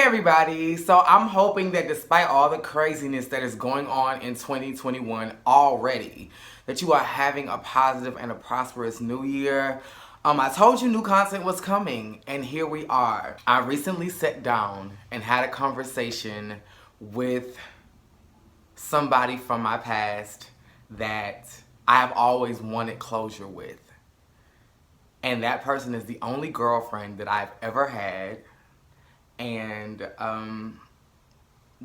everybody. So I'm hoping that despite all the craziness that is going on in 2021 already, that you are having a positive and a prosperous new year. I told you new content was coming, and here we are. I recently sat down and had a conversation with somebody from my past that I have always wanted closure with. And that person is the only girlfriend that I've ever had. And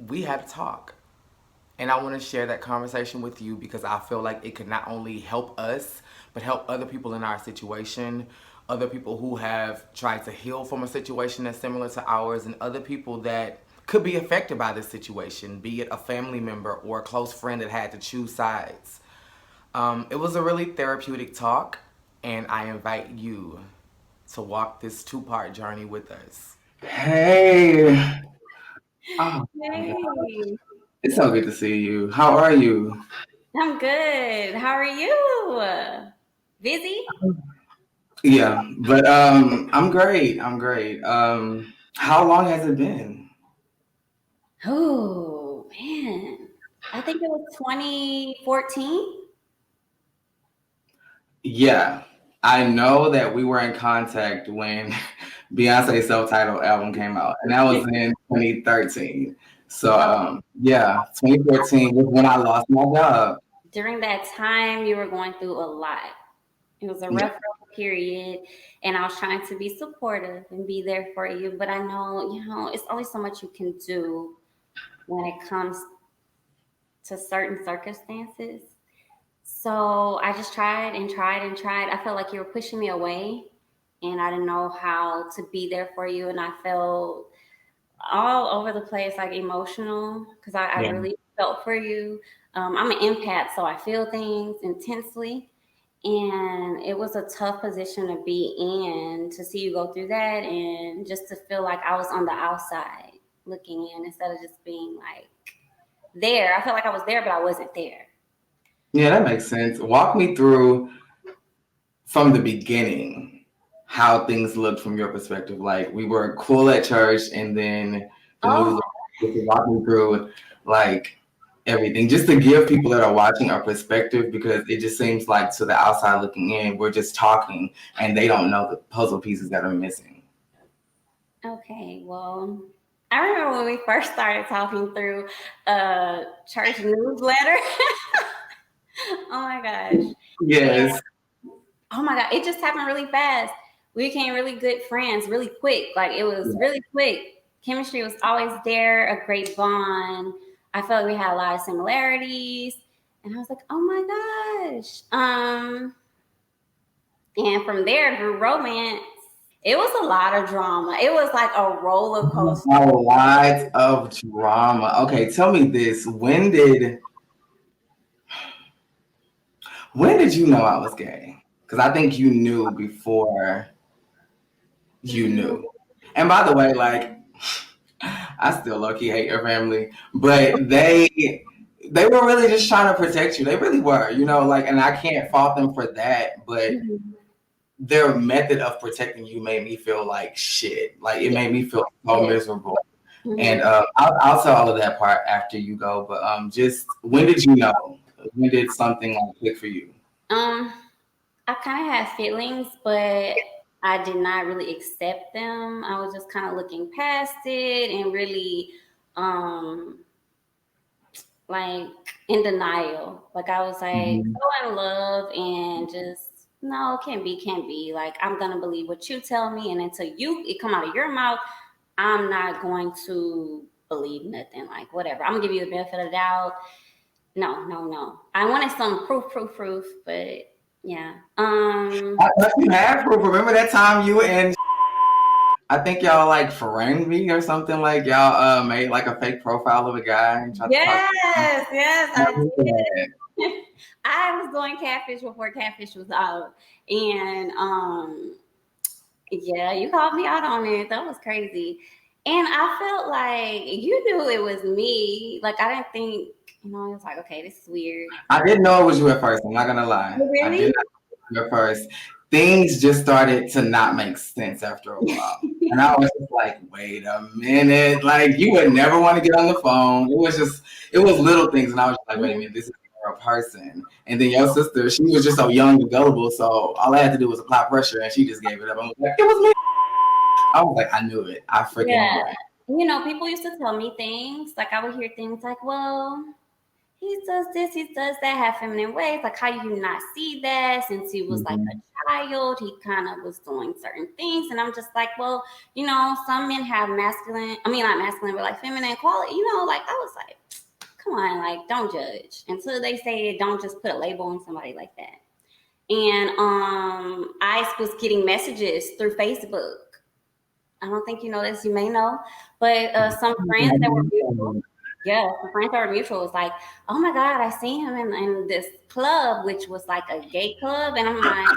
we had to talk. And I want to share that conversation with you because I feel like it could not only help us, but help other people in our situation, other people who have tried to heal from a situation that's similar to ours, and other people that could be affected by this situation, be it a family member or a close friend that had to choose sides. It was a really therapeutic talk, and I invite you to walk this two-part journey with us. Hey, oh my God, Hey, it's so good to see you. How are you? I'm good. How are you? Busy? Yeah, but I'm great. I'm great. How long has it been? Oh, man. I think it was 2014. Yeah, I know that we were in contact when Beyonce's self-titled album came out, and that was in 2013. So Oh, yeah, 2014 was when I lost my job. during that time, you were going through a lot. It was a Yeah, rough period, and I was trying to be supportive and be there for you. But I know, it's only so much you can do when it comes to certain circumstances. So I just tried and tried and tried. I felt like you were pushing me away, and I didn't know how to be there for you. And I felt all over the place, like emotional, because I yeah, really felt for you. I'm an empath, so I feel things intensely. And it was a tough position to be in to see you go through that and just to feel like I was on the outside looking in instead of just being like there. I felt like I was there, but I wasn't there. yeah. That makes sense. Walk me through from the beginning how things looked from your perspective. Like we were cool at church, and then the Oh, news. Walk me through like everything, just to give people that are watching a perspective, because it just seems like to the outside looking in, we're just talking, and they don't know the puzzle pieces that are missing. okay. Well, I remember when we first started talking through a church newsletter. Oh my gosh. And Yes. oh my God, it just happened really fast. We became really good friends really quick. Like it was really quick. Chemistry was always there, a great bond. I felt like we had a lot of similarities. And I was like, oh my gosh. And from there grew romance. It was a lot of drama. It was like a roller coaster. A lot of drama. Okay, tell me this. When did you know I was gay? Because I think you knew before you knew. And by the way, like I still low key hate your family, but they were really just trying to protect you. They really were, like, and I can't fault them for that, but Mhm. their method of protecting you made me feel like shit. Like it Yeah, made me feel so it is. miserable. And Mhm. I'll tell all of that part after you go. But just when did you know? When did something like click for you? Um, I kind of had feelings, but I did not really accept them. I was just kind of looking past it and really, um, like in denial. Like I was like Mhm. so in love and just no, can't be. Like I'm gonna believe what you tell me, and until it come out of your mouth, I'm not going to believe nothing. Like whatever, I'm gonna give you the benefit of the doubt. No, no, no. I wanted some proof, but yeah. I thought you had proof. Remember that time you and I think y'all like framed me or something, like y'all made like a fake profile of a guy and tried to talk to him. Yes, I I remember that. did. I was doing catfish before catfish was out, and yeah, you called me out on it. That was crazy, and I felt like you knew it was me. Like I didn't think, I was like, okay, this is weird. I didn't know it was you at first. I'm not gonna lie. Oh, I did really? not know it was you at first. things just started to not make sense after a while. And I was just like, wait a minute. Like, you would never want to get on the phone. It was little things. And I was just like, wait a minute, this is a person. And then your sister, she was just so young and gullible. So all I had to do was apply pressure and she just gave it up. I was like, it was me. I was like, I knew it. I freaking knew Yeah. it. You know, people used to tell me things, like I would hear things like, well, he does this, he does that, have feminine ways. Like, how you not see that since he was like Mhm. a child? He kind of was doing certain things. And I'm just like, well, you know, some men have masculine, I mean, not masculine, but like feminine quality. You know, like, I was like, come on, like, don't judge. Until they say it, don't just put a label on somebody like that. And I was getting messages through Facebook. I don't think you know this, you may know, but some friends that were mutual, yeah, some friends that were mutual was like, oh my God, I seen him in this club, which was like a gay club. And I'm like,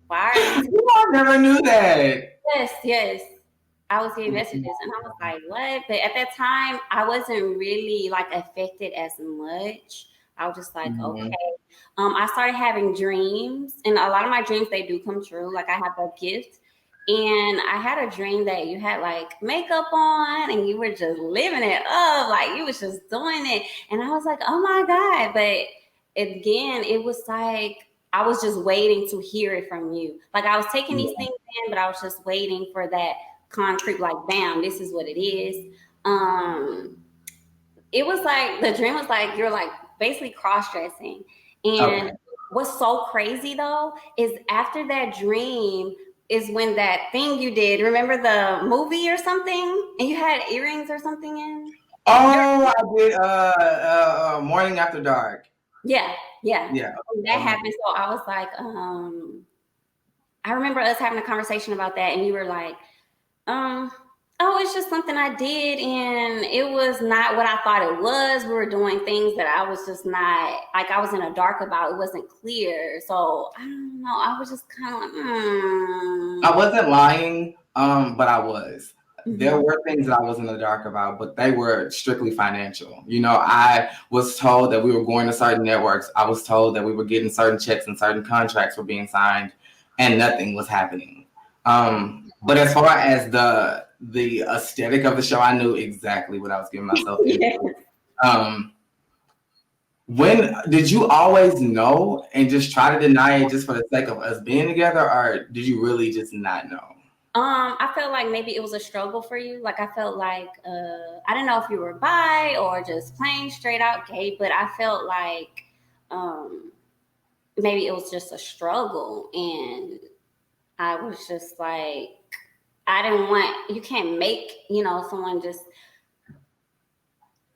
why are you? I never knew that. Yes, yes. I was getting messages and I was like, what? But at that time, I wasn't really like affected as much. I was just like, okay. Mhm. I started having dreams, and a lot of my dreams they do come true. Like I have a gift, and I had a dream that you had like makeup on, and you were just living it up, like you was just doing it, and I was like, oh my God! But again, it was like I was just waiting to hear it from you. Like I was taking these things in, but I was just waiting for that concrete, like, bam, this is what it is. Um, it was like the dream was like you're like basically cross dressing. And Okay. what's so crazy though is after that dream is when that thing you did. Remember the movie or something? And you had earrings or something in? Oh, I did Morning After Dark. Yeah, yeah. Yeah. When I that remember. happened, so I was like, I remember us having a conversation about that, and you were like, Um, oh, it's just something I did, and it was not what I thought it was. We were doing things that I was just not like I was in a dark about. It wasn't clear, so I don't know. I was just kind of like, I wasn't lying, but I was. There Mhm. were things that I was in the dark about, but they were strictly financial. You know, I was told that we were going to certain networks. I was told that we were getting certain checks and certain contracts were being signed, and nothing was happening. But as far as the aesthetic of the show, I knew exactly what I was getting myself Yeah. into. Um, when did you always know and just try to deny it just for the sake of us being together, or did you really just not know? I felt like maybe it was a struggle for you. Like I felt like I don't know if you were bi or just plain straight out gay, but I felt like um, maybe it was just a struggle, and I was just like, I didn't want, you can't make, you know, someone just,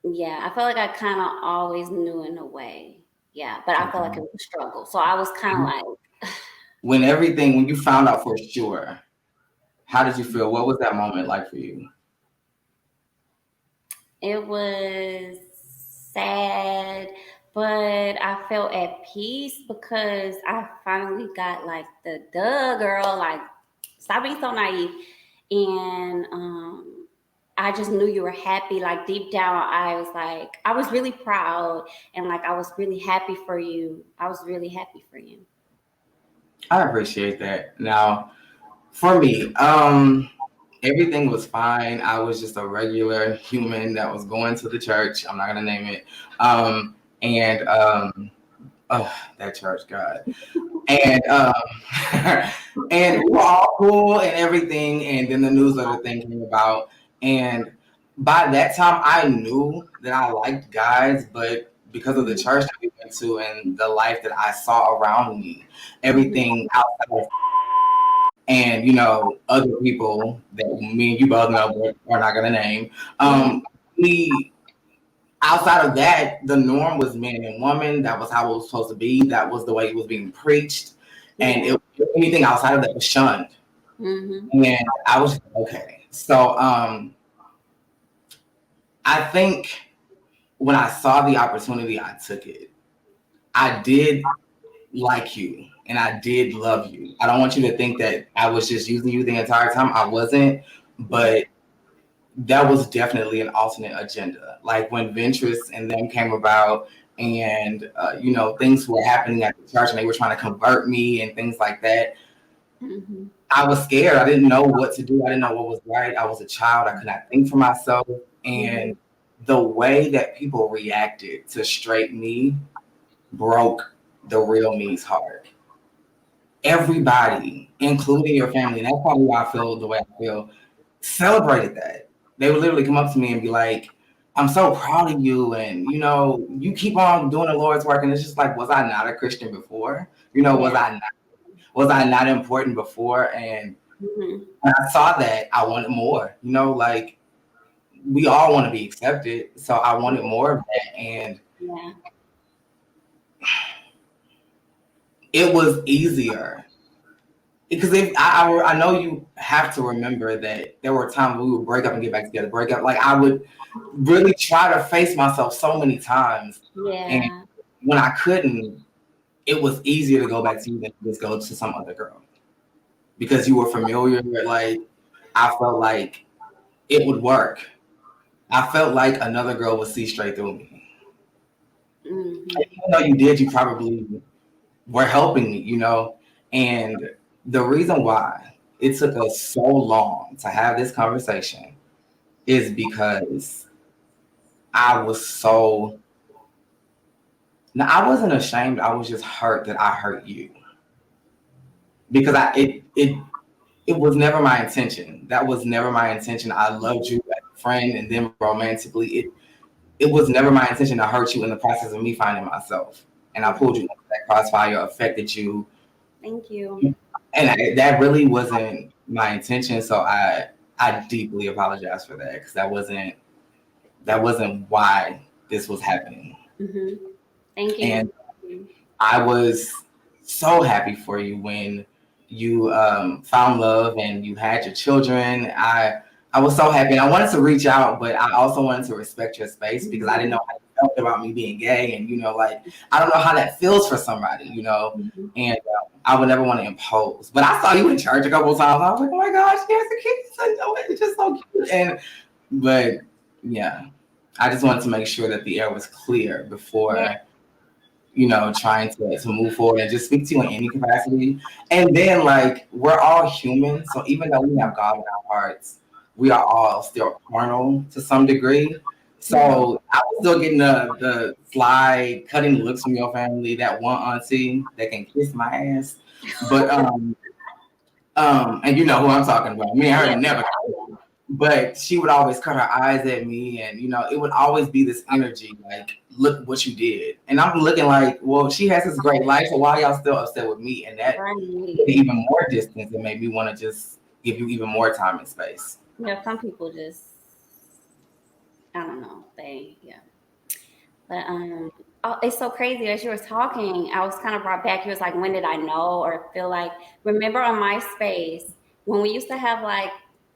yeah, I felt like I kind of always knew in a way. Yeah, but I felt like it was a struggle. So I was kind of like, When you found out for sure, how did you feel? What was that moment like for you? it was sad, but I felt at peace because I finally got like the duh girl, like, stop being so naive. And I just knew you were happy. Like deep down, I was like, I was really proud, and like I was really happy for you. I was really happy for you. I appreciate that. Now, for me, everything was fine. I was just a regular human that was going to the church. I'm not gonna name it. And oh, that church, God. And and we were all cool and everything. And then the newsletter thing came about, and by that time, I knew that I liked guys, but because of the Mhm, church that we went to and the life that I saw around me, mhm, everything outside of and other people that me and you both know, but we're not gonna name. mhm. We outside of that, the norm was man and woman. That was how it was supposed to be. That was the way it was being preached, and Yeah. anything outside of that was shunned. Mhm. And I was okay. So I think when I saw the opportunity, I took it. I did like you and I did love you. I don't want you to think that I was just using you the entire time. I wasn't, Mhm. but that was definitely an alternate agenda. Like when Ventress and them came about and things were happening at the church, and they were trying to convert me and things like that. Mm-hmm. I was scared. I didn't know what to do. I didn't know what was right. I was a child. I could not think for myself. And the way that people reacted to straight me broke the real me's heart. Everybody, including your family, and that's probably why I feel the way I feel, celebrated that. They would literally come up to me and be like, I'm so proud of you. And, you keep on doing the Lord's work. And it's just like, was I not a Christian before? Was Yeah. I not important before? And Mm-hmm. when I saw that, I wanted more. Like we all want to be accepted, so I wanted more of that, and Yeah. it was easier because if I know you have to remember that there were times we would break up and get back together, break up. Like I would really try to face myself so many times, and Yeah. when I couldn't, it was easier to go back to you than to just go to some other girl because you were familiar. Like I felt like it would work. I felt like another girl would see straight through me. Mm-hmm. Even though you did, you probably were helping me, And the reason why it took us so long to have this conversation is because I was so. Now, I wasn't ashamed. I was just hurt that I hurt you because it was never my intention. That was never my intention. I loved you as a friend, and then romantically, it was never my intention to hurt you in the process of me finding myself. And I pulled you into that crossfire, affected you, Thank you. and that really wasn't my intention. So I deeply apologize for that because that wasn't why this was happening. Mm-hmm. Thank And you. I was so happy for you when you found love and you had your children. I was so happy. And I wanted to reach out, but I also wanted to respect your space because I didn't know how you felt about me being gay. And, like, I don't know how that feels for somebody, Mm-hmm. and I would never want to impose. But I saw you in church a couple of times. I was like, oh my gosh, he has a kid. It's just so cute. But yeah, I just wanted to make sure that the air was clear before trying to move forward and just speak to you in any capacity. And then, like, we're all human. So even though we have God in our hearts, we are all still carnal to some degree. So I was still getting the sly cutting looks from your family, that one auntie that can kiss my ass. But and you know who I'm talking about. Me and her Yeah. never, but she would always cut her eyes at me, and it would always be this energy like, look what you did. And I'm looking like, well, she has this great life, so why y'all still upset with me? And that Right. even more distance, and made me want to just give you even more time and space. Some people just, I don't know, yeah. But oh, it's so crazy. As you were talking, I was kind of brought back. You was like, when did I know or feel like? Remember on MySpace when we used to have like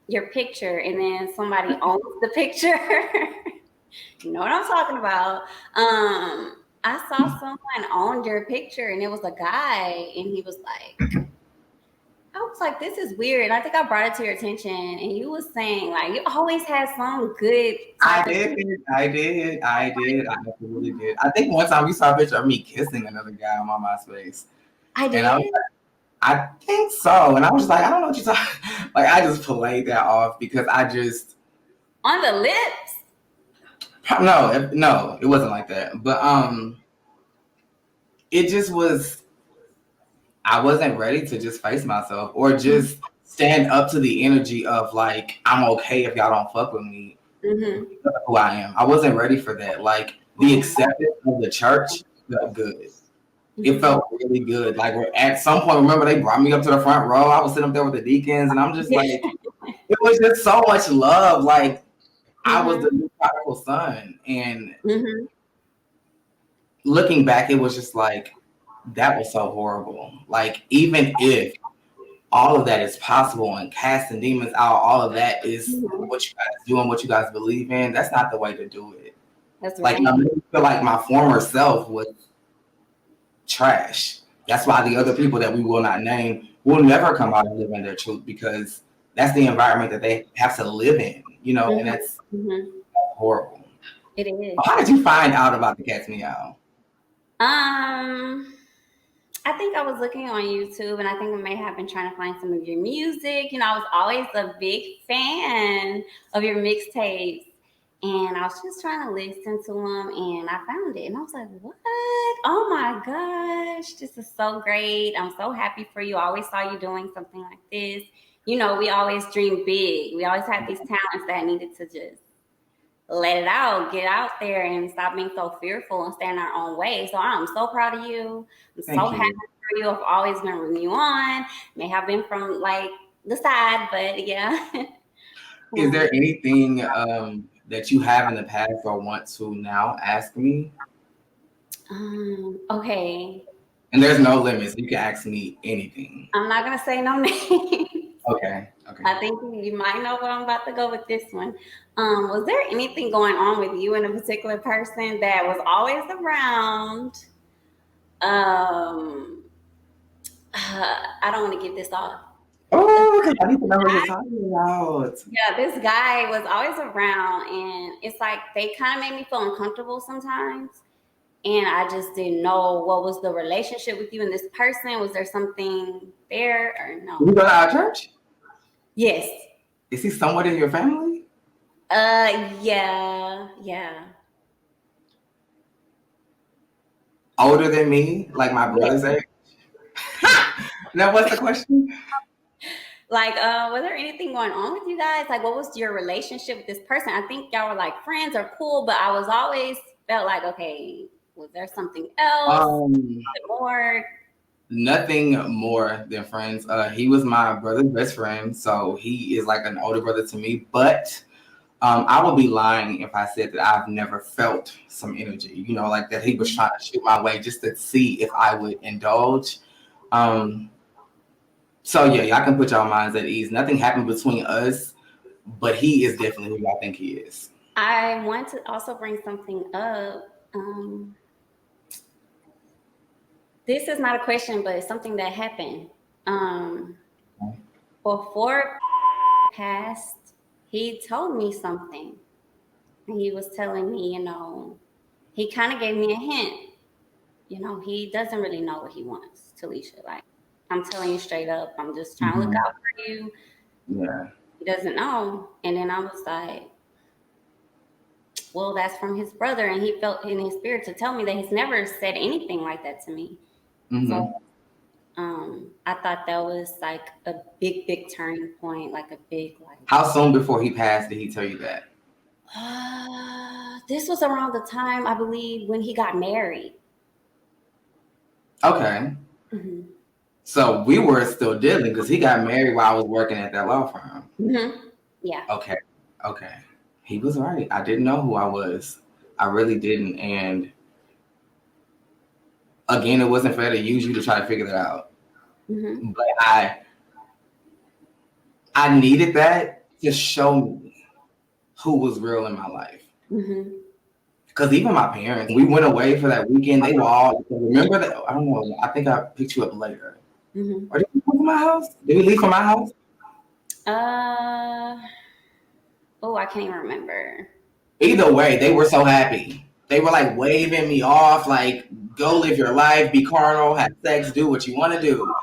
your picture and then somebody owns the picture. You know what I'm talking about? I saw someone owned your picture and it was a guy, and he was like, I was like, this is weird. I think I brought it to your attention, and you was saying like you always had some good I type of. did. I absolutely did. I think one time you saw a picture of me kissing another guy on my MySpace, I and I was did like, I think so. And I was just like, I don't know what you're talking. Like, I just played that off because I just. on the lips. No, it wasn't like that. But it just was. I wasn't ready to just face myself or just stand up to the energy of like, I'm okay if y'all don't fuck with me. Mm-hmm. Who I am. I wasn't ready for that. Like the acceptance of the church felt good. It felt really good. Like at some point, remember they brought me up to the front row. I was sitting up there with the deacons, and I'm just like, it was just so much love. Like I was the new prodigal son, and Mm-hmm. looking back, it was just like that was so horrible. Like even if all of that is possible and casting demons out, all of that is what you guys do and what you guys believe in, that's not the way to do it. That's Like right. I really feel like my former self was trash. That's why the other people that we will not name will never come out and live in their truth because that's the environment that they have to live in, and that's Mm-hmm. horrible. It is. How did you find out about the cat's meow? I think I was looking on YouTube, and I think I may have been trying to find some of your music. I was always a big fan of your mixtapes, and I was just trying to listen to them, and I found it, and I was like, "What? Oh my gosh, this is so great! I'm so happy for you. I always saw you doing something like this. We always dream big. We always had these talents that needed to just let it out, get out there, and stop being so fearful and stand our own way. So I'm so proud of you. I'm so Thank happy you. for you. I've always been rooting you on. May have been from like the side, but yeah. Is there anything that you have in the past or want to now ask me? Okay. And there's no limits. You can ask me anything. I'm not gonna say no names. Okay. Okay. I think you might know where I'm about to go with this one. Was there anything going on with you and a particular person that was always around? Um, I don't want to give this off. Oh, because I need to know what you're talking about. Yeah, this guy was always around, and it's like they kind of made me feel uncomfortable sometimes. And I just didn't know what was the relationship with you and this person. Was there something there or Do you no? go to our church? Yes. Is he somewhat in your family? Yeah, yeah. Older than me, like my Yes. brother's age? Now, what's the question? Like, was there anything going on with you guys? Like, what was your relationship with this person? I think y'all were like friends or cool, but I was always felt like, okay, was there something else? Um, More? Nothing more than friends. He was my brother's best friend, so he is like an older brother to me. But I would be lying if I said that I've never felt some energy. Like that he was trying to shoot my way just to see if I would indulge. Um, so yeah, I can put y'all minds at ease. Nothing happened between us, but he is definitely who I think he is. I want to also bring something up. This is not a question, but it's something that happened. Um, Before passed, he told me something. And he was telling me, he kind of gave me a hint. He doesn't really know what he wants, Talisha. Like, I'm telling you straight up, I'm just trying to look Mhm. out for you. Yeah. He doesn't know. And then I was like, well, that's from his brother. And he felt in his spirit to tell me that he's never said anything like that to me. So Hmm. I thought that was like a big, big turning point, like a big like. How soon before he passed did he tell you that? This was around the time I believe when he got married. Okay. Hmm. So we were still dealing because he got married while I was working at that law firm. Hmm. Yeah. Okay. Okay. He was right. I didn't know who I was. I really didn't. And again, it wasn't fair to use you to try to figure that out. Hmm. But I needed that to show me who was real in my life. Hmm. Because even my parents, we went away for that weekend. They were all, remember that? I don't know. I think I picked you up later. Hmm. Or did we come to my house? Did we leave from my house? Uh oh, I can't even remember. Either way, they were so happy. They were like waving me off, like, go live your life, be carnal, have sex, do what you want to do.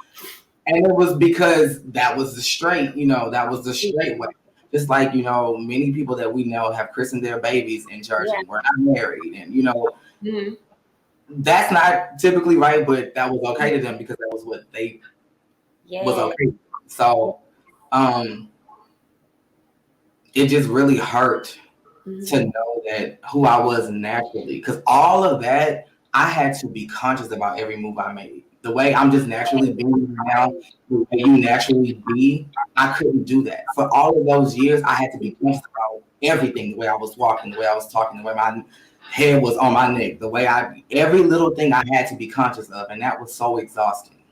And it was because that was the straight, that was the straight way. Just like, many people that we know have christened their babies in church Yeah. and were not married. And, Hmm. that's not typically right, but that was okay to them because that was what they was Yeah. okay. So um, it just really hurt to Hmm. know that who I was naturally, because all of that, I had to be conscious about every move I made. The way I'm just naturally being now, the way you naturally be, I couldn't do that. For all of those years, I had to be conscious about everything, the way I was walking, the way I was talking, the way my head was on my neck, every little thing I had to be conscious of. And that was so exhausting.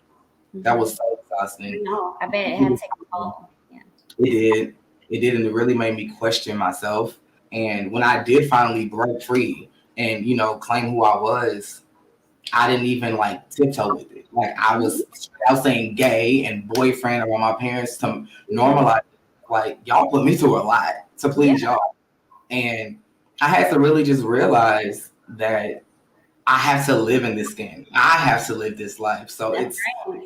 That Hmm. was so I exhausting. know. I bet it had taken a toll. Yeah. It did. It did, and it really made me question myself. And when I did finally break free and claim who I was, I didn't even like tiptoe with it. Like I was saying gay and boyfriend around my parents to Yeah. normalize. Like y'all put me through a lot to Yeah. please y'all, and I had to really just realize that I have to live in this skin. I have to live this life. So That's it's right.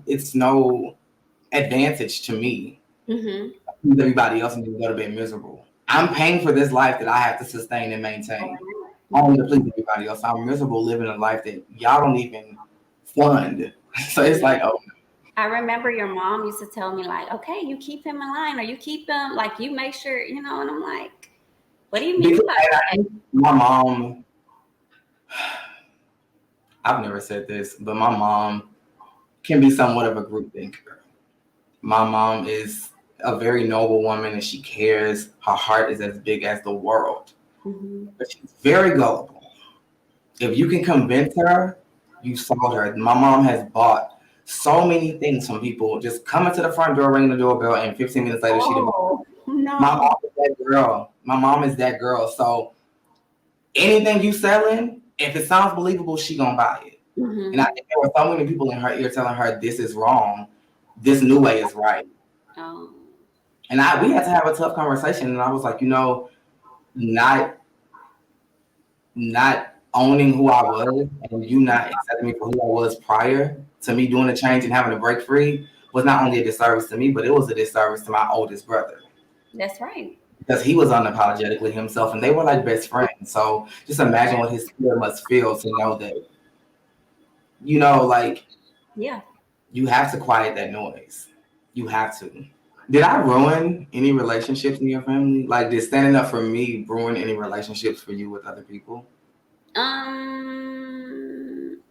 it's no advantage to me. Mm-hmm. Everybody else and just go to bed miserable. I'm paying for this life that I have to sustain and maintain. Only to please everybody else. I'm miserable living a life that y'all don't even fund. So it's Yeah. like, oh, I remember your mom used to tell me like, okay, you keep him in line or you keep him like you make sure, you know, and I'm like, what do you mean because by and I that? think my mom, I've never said this, but my mom can be somewhat of a group thinker. My mom is a very noble woman and she cares. Her heart is as big as the world, Mm-hmm. but she's very gullible. If you can convince her, you sold her. My mom has bought so many things from people just coming to the front door, ringing the doorbell, and 15 minutes later she done. Oh My no. mom is that girl. My mom is that girl. So anything you selling, if it sounds believable, she gonna buy it. And I Mm-hmm. think there were so many people in her ear telling her this is wrong, this new way is right. Oh. And we had to have a tough conversation. And I was like, not not owning who I was and you not accepting me for who I was prior to me doing the change and having to break free was not only a disservice to me, but it was a disservice to my oldest brother. That's right. Because he was unapologetically himself and they were like best friends. So just imagine what his spirit must feel to know that, like Yeah. you have to quiet that noise. You have to. Did I ruin any relationships in your family? Like, did standing up for me ruin any relationships for you with other people?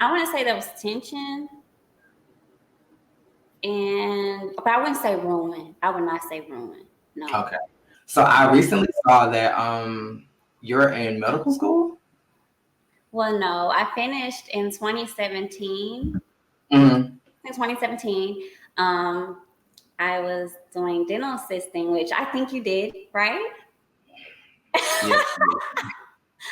I want to say there was tension, and but I wouldn't say ruin. I would not say ruin. No. Okay. So I recently saw that you're in medical school. Well, no. I finished in 2017. Mm-hmm. In 2017, um, I was doing dental assisting, which I think you did, right? Yes.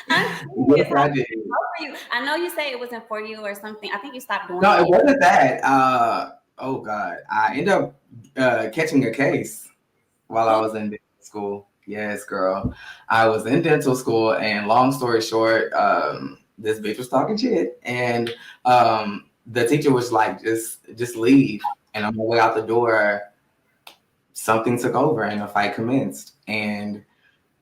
I'm Yes, serious. I did. How for you? I know you say it wasn't for you or something. I think you stopped doing No, it it. wasn't that. Oh God, I ended up catching a case while I Oh, was in dental school. Yes, girl. I was in dental school, and long story short, this bitch was talking shit, and the teacher was like, "Just leave." And on my way out the door, something took over, and a fight commenced, and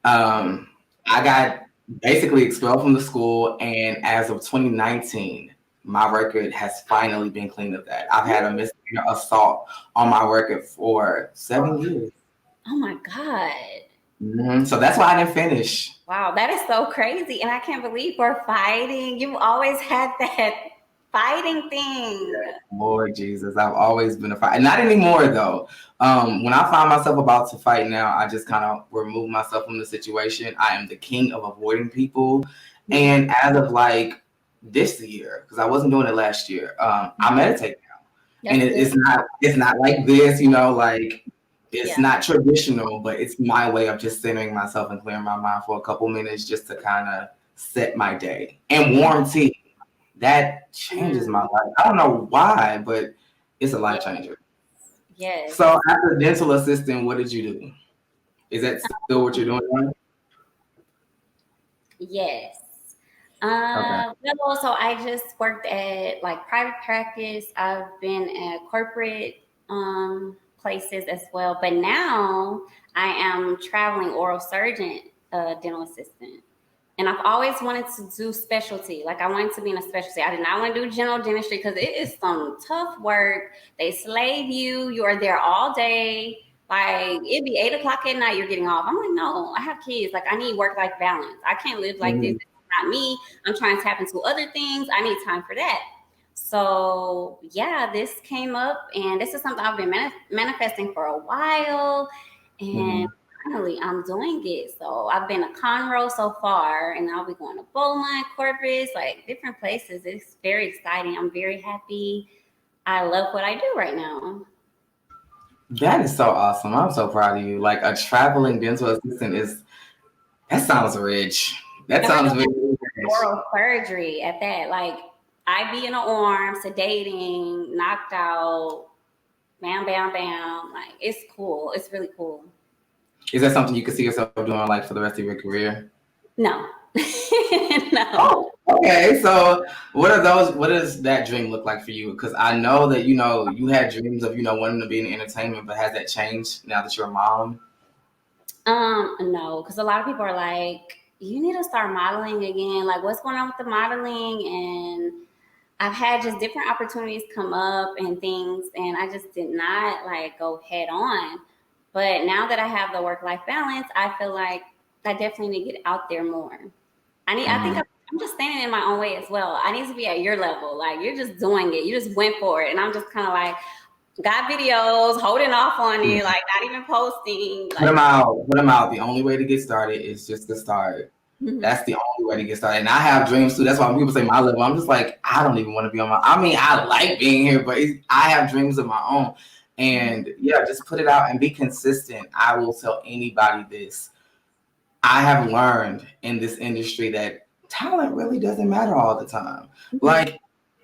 I got basically expelled from the school, and as of 2019, my record has finally been cleaned of that. I've had a misdemeanor assault on my record for 7 years. oh my God. So that's why I didn't finish. Wow, that is so crazy. And I can't believe we're fighting. You've always had that fighting thing. Lord Jesus, I've always been a fighter. Not anymore though. When I find myself about to fight now, I just kind of remove myself from the situation. I am the king of avoiding people. And as of like this year, because I wasn't doing it last year, I meditate now. And That's good. it's not like this, like it's Yeah. not traditional, but it's my way of just centering myself and clearing my mind for a couple minutes just to kind of set my day. And warm tea. That changes my Mm, life. I don't know why, but it's a life yes. changer. Yes. So after dental assistant, what did you do? Is that still what you're doing now? Yes. Okay. Well, so I just worked at like private practice. I've been at corporate places as well, but now I am traveling oral surgeon, dental assistant. And I've always wanted to do specialty. Like I wanted to be in a specialty. I did not want to do general dentistry because it is some tough work. They slave you. You are there all day. Like it'd be 8 o'clock at night. You're getting off. I'm like, no, I have kids. Like I need work life balance. I can't live like this. Mhm. This is not me. I'm trying to tap into other things. I need time for that. So yeah, this came up, and this is something I've been manifesting for a while, and Mhm. finally I'm doing it. So I've been a Conroe so far, and I'll be going to Bowline, Corpus, like different places. It's very exciting. I'm very happy. I love what I do right now. That is so awesome. I'm so proud of you. Like a traveling dental assistant that sounds rich. That And I sounds do very rich. oral surgery at that. Like I be in an arm, sedating, knocked out, bam, bam, bam. Like it's cool. It's really cool. Is that something you could see yourself doing like for the rest of your career? No. No. Oh, okay. So what are those? What does that dream look like for you? Because I know that you had dreams of wanting to be in entertainment, but has that changed now that you're a mom? No, because a lot of people are like, you need to start modeling again. Like, what's going on with the modeling? And I've had just different opportunities come up and things, and I just did not like go head on. But now that I have the work life balance, I feel like I definitely need to get out there more. I think Mhm. I'm just standing in my own way as well. I need to be at your level. Like, you're just doing it. You just went for it. And I'm just kind of like, got videos, holding off on it, like not even posting. Put Like, them out. Put them out. The only way to get started is just to start. mhm. That's the only way to get started. And I have dreams too. That's why when people say my level, I'm just like, I don't even want to be on my. I mean, I like being here, but I have dreams of my own. And yeah, just put it out and be consistent. I will tell anybody this. I have learned in this industry that talent really doesn't matter all the time. Like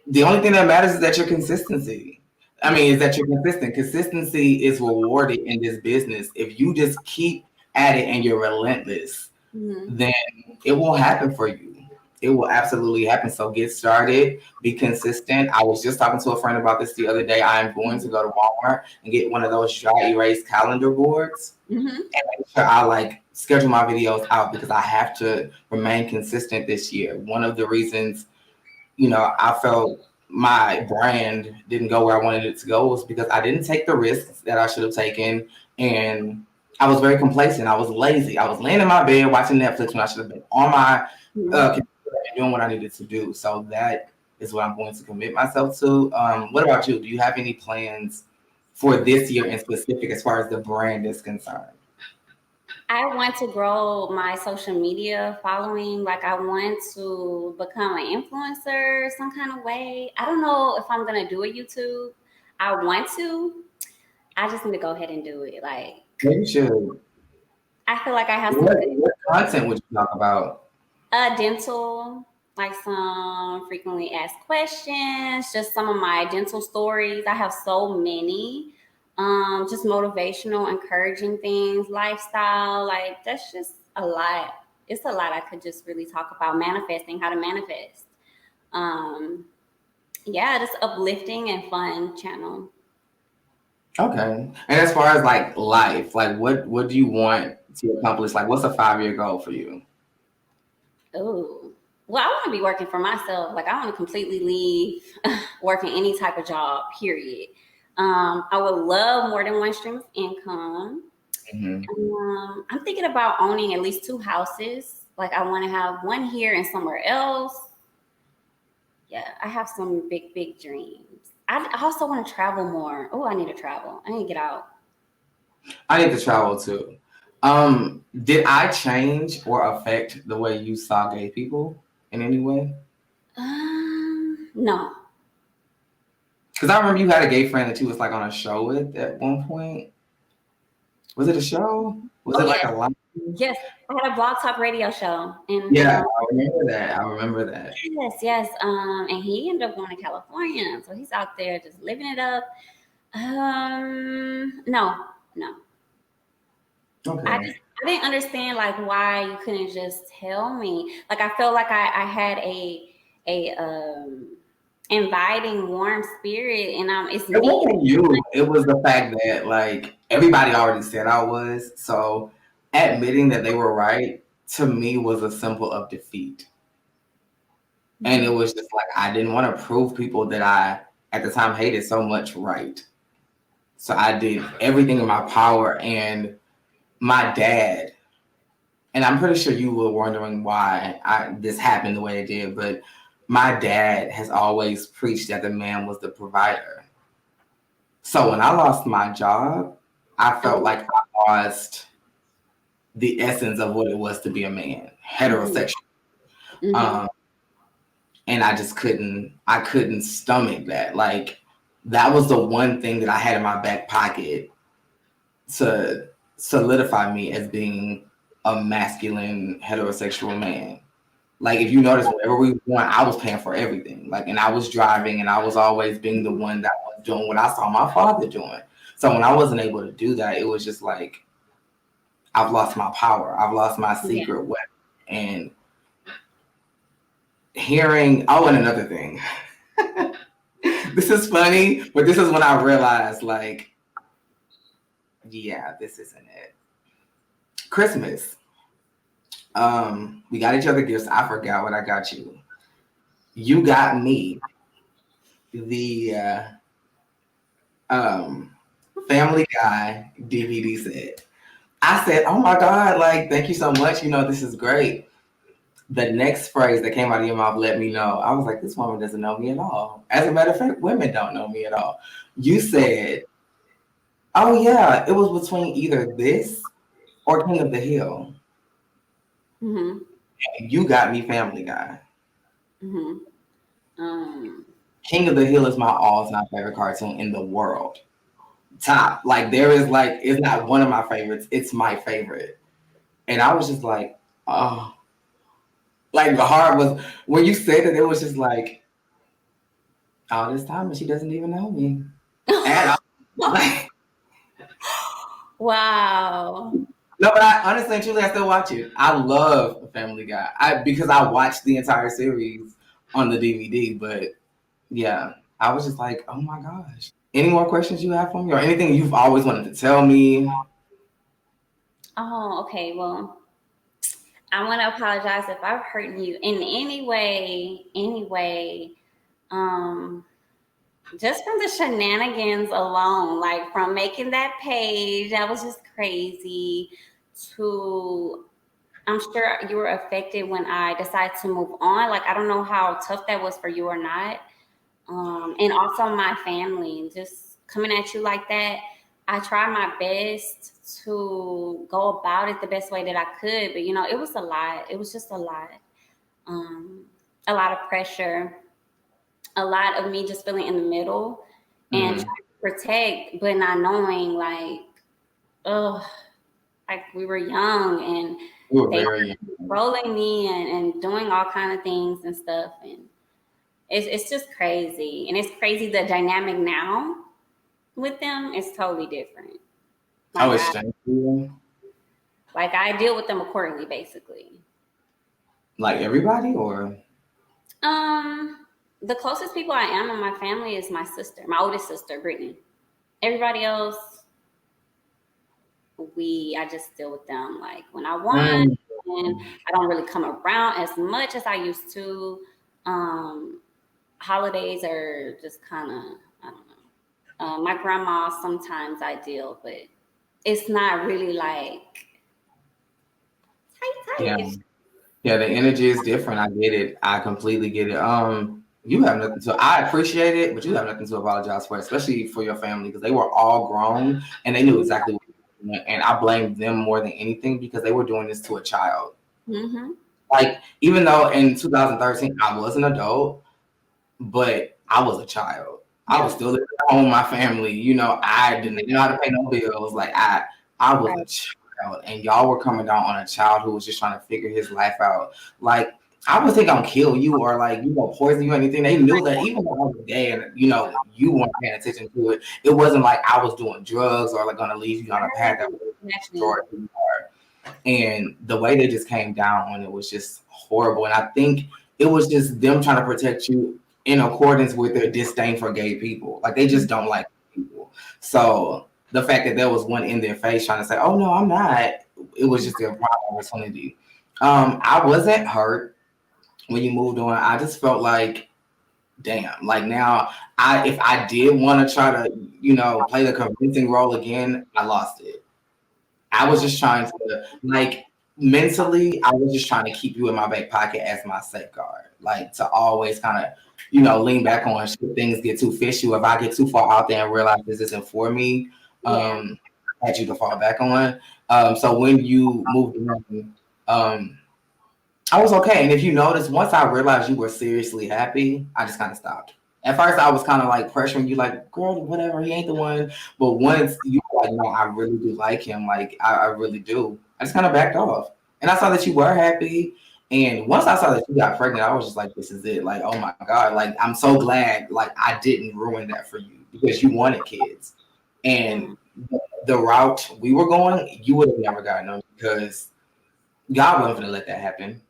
the only thing that matters is that your consistency. I mean, is that you're consistent. Consistency is rewarded in this business. If you just keep at it and you're relentless, Mhm. then it will happen for you. It will absolutely happen. So get started, be consistent. I was just talking to a friend about this the other day. I am going to go to Walmart and get one of those dry erase calendar boards Mhm. and make sure I like schedule my videos out because I have to remain consistent this year. One of the reasons I felt my brand didn't go where I wanted it to go was because I didn't take the risks that I should have taken. And I was very complacent. I was lazy. I was laying in my bed watching Netflix when I should have been on my Mhm. computer and doing what I needed to do. So that is what I'm going to commit myself to. What about you? Do you have any plans for this year in specific as far as the brand is concerned? I want to grow my social media following. Like, I want to become an influencer some kind of way. I don't know if I'm gonna do a YouTube. I want to. I just need to go ahead and do it. Like, Maybe you should. I feel like I have some good What content would you talk about? dental, like some frequently asked questions, just some of my dental stories. I have so many. Just motivational, encouraging things, lifestyle. Like, that's just a lot. It's a lot I could just really talk about manifesting, how to manifest. Um, yeah, just uplifting and fun channel. Okay. And as far as like life, like what do you want to accomplish? Like what's a 5-year goal for you? Oh, well, I want to be working for myself. Like, I want to completely leave working any type of job, period. I would love more than one stream of income. Hmm. I'm thinking about owning at least two houses. Like, I want to have one here and somewhere else. Yeah, I have some big, big dreams. I also want to travel more. Oh, I need to travel. I need to get out. I need to travel too. Did I change or affect the way you saw gay people in any way? No. Because I remember you had a gay friend that you was like on a show with at one point. Was it a show? Was Oh, it like yes. a live? Yes. I had a blog talk radio show. And Yeah, I remember that. I remember that. yes, yes. And he ended up going to California. So he's out there just living it up. No, no. Okay. I didn't understand like why you couldn't just tell me. Like, I felt like I had a inviting, warm spirit, and it's It me. wasn't you. It was the fact that like everybody already said I was. So admitting that they were right to me was a symbol of defeat. And it Mhm. was just like I didn't want to prove people that I at the time hated so much right. So I did everything in my power and my dad, and I'm pretty sure you were wondering why this happened the way it did, but my dad has always preached that the man was the provider. So when I lost my job, I felt Oh, like I lost the essence of what it was to be a man, mhm, heterosexual. mhm. Um, and I couldn't stomach that. Like that was the one thing that I had in my back pocket to solidify me as being a masculine heterosexual man. Like if you notice, wherever we went, I was paying for everything. Like, and I was driving, and I was always being the one that was doing what I saw my father doing. So when I wasn't able to do that, it was just like I've lost my power. I've lost my Yeah. secret weapon, And hearing, oh, and another thing. This is funny, but this is when I realized, like, yeah, this isn't it. Christmas. We got each other gifts. I forgot what I got you. You got me the Family Guy DVD set. I said, "Oh my God! Like, thank you so much. This is great." The next phrase that came out of your mouth let me know. I was like, "This woman doesn't know me at all." As a matter of fact, women don't know me at all. You said, "Oh yeah, it was between either this or King of the Hill." Mm-hmm. You got me Family Guy. Mm-hmm. Um, King of the Hill is my all-time favorite cartoon in the world. Top. Like there is like it's not one of my favorites, it's my favorite. And I was just like, oh, like the heart was when you said it, it was just like all this time and she doesn't even know me. And I like wow. no, but I honestly and truly I still watch it. I love Family Guy. Because I watched the entire series on the DVD, but yeah, I was just like, oh my gosh. Any more questions you have for me or anything you've always wanted to tell me? Oh, okay. Well, I want to apologize if I've hurt you in any way, Um, just from the shenanigans alone, like from making that page, that was just crazy. To, I'm sure you were affected when I decided to move on. Like, I don't know how tough that was for you or not. And also my family, just coming at you like that. I tried my best to go about it the best way that I could, but it was a lot. It was just um, a lot of pressure, a lot of me just feeling in the middle and trying Mm-hmm. to protect, but not knowing oh, like we were young and You were they very were young. controlling me and doing all kind of things and stuff, and it's just crazy, and it's crazy the dynamic now with them is totally different. Oh, Like it's I strange for you? like I deal with them accordingly, basically. Like everybody or Um, the closest people I am in my family is my sister, my oldest sister, Brittany. Everybody else, I just deal with them like when I want, mm, and I don't really come around as much as I used to. Um, Holidays are just kind of, I don't know. My grandma sometimes I deal, but it's not really like tight, tight. yeah. It's Yeah, the energy is different. I get it. I completely get it. You have nothing to I appreciate it, but you have nothing to apologize for, especially for your family, because they were all grown and they knew exactly what they were doing. And I blame them more than anything because they were doing this to a child. mm-hmm. Like, even though in 2013 I was an adult, but I was a child. I was Yep. still living at home with my family. I didn't know how to pay no bills. Like I was a Right. child, and y'all were coming down on a child who was just trying to figure his life out. Like I wasn't gonna kill you or like poison you or anything. They knew that even though I was gay and you weren't paying attention to it. It wasn't like I was doing drugs or like gonna leave you on a path that would Exactly. destroy who you are. And the way they just came down on it was just horrible. And I think it was just them trying to protect you in accordance with their disdain for gay people. Like they just don't like people. So the fact that there was one in their face trying to say, "Oh no, I'm not," it was just their prime opportunity. I wasn't hurt when you moved on. I just felt like, damn. Like now, if I did want to try to, play the convincing role again, I lost it. I was just trying to like mentally, I was just trying to keep you in my back pocket as my safeguard. Like to always kind of, lean back on should things get too fishy. Or if I get too far out there and realize this isn't for me, Yeah. I had you to fall back on. So when you moved on, I was okay. And if you notice, once I realized you were seriously happy, I just kind of stopped. At first, I was kind of like pressuring you, like, girl, whatever, he ain't the one. But once you were like, no, I really do like him. Like, I really do. I just kind of backed off. And I saw that you were happy. And once I saw that you got pregnant, I was just like, this is it. Like, oh my God. Like, I'm so glad, like, I didn't ruin that for you because you wanted kids. Yeah. And the route we were going, you would have never gotten them because God wasn't gonna let that happen.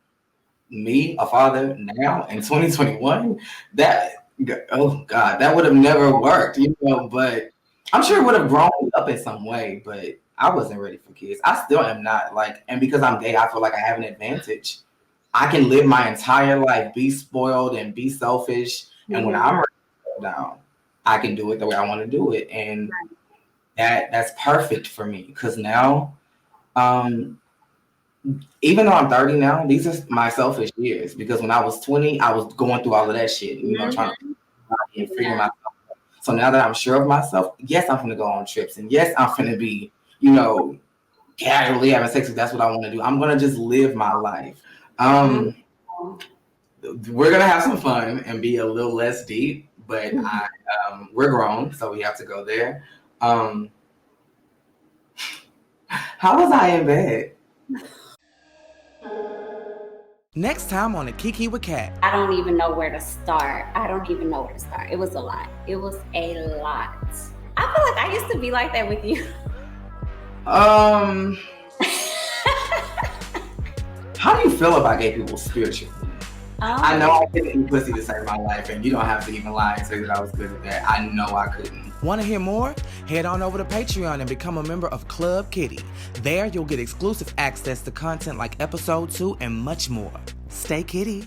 Me, a father, now in 2021, that, oh God, that would have never worked, you know. But I'm sure it would have grown me up in some way. But I wasn't ready for kids. I still am not. Like, and because I'm gay, I feel like I have an advantage. I can live my entire life, be spoiled and be selfish, and when I'm ready to settle down, I can do it the way I want to do it, and that's perfect for me. Because now, um, even though I'm 30 now, these are my selfish years. Because when I was 20, I was going through all of that shit, you know, trying to and figure myself out. So now that I'm sure of myself, yes, I'm gonna go on trips, and yes, I'm gonna be, you know, casually having sex if that's what I want to do. I'm gonna just live my life. We're gonna have some fun and be a little less deep, but we're grown, so we have to go there. How was I in bed? Next time on a Kiki with Kat. I don't even know where to start. It was a lot. I feel like I used to be like that with you. How do you feel about gay people spiritually? I know I couldn't eat pussy to save my life, and you don't have to even lie and say that I was good at that. I know I couldn't. Want to hear more? Head on over to Patreon and become a member of Club Kitty. There, you'll get exclusive access to content like Episode 2 and much more. Stay kitty.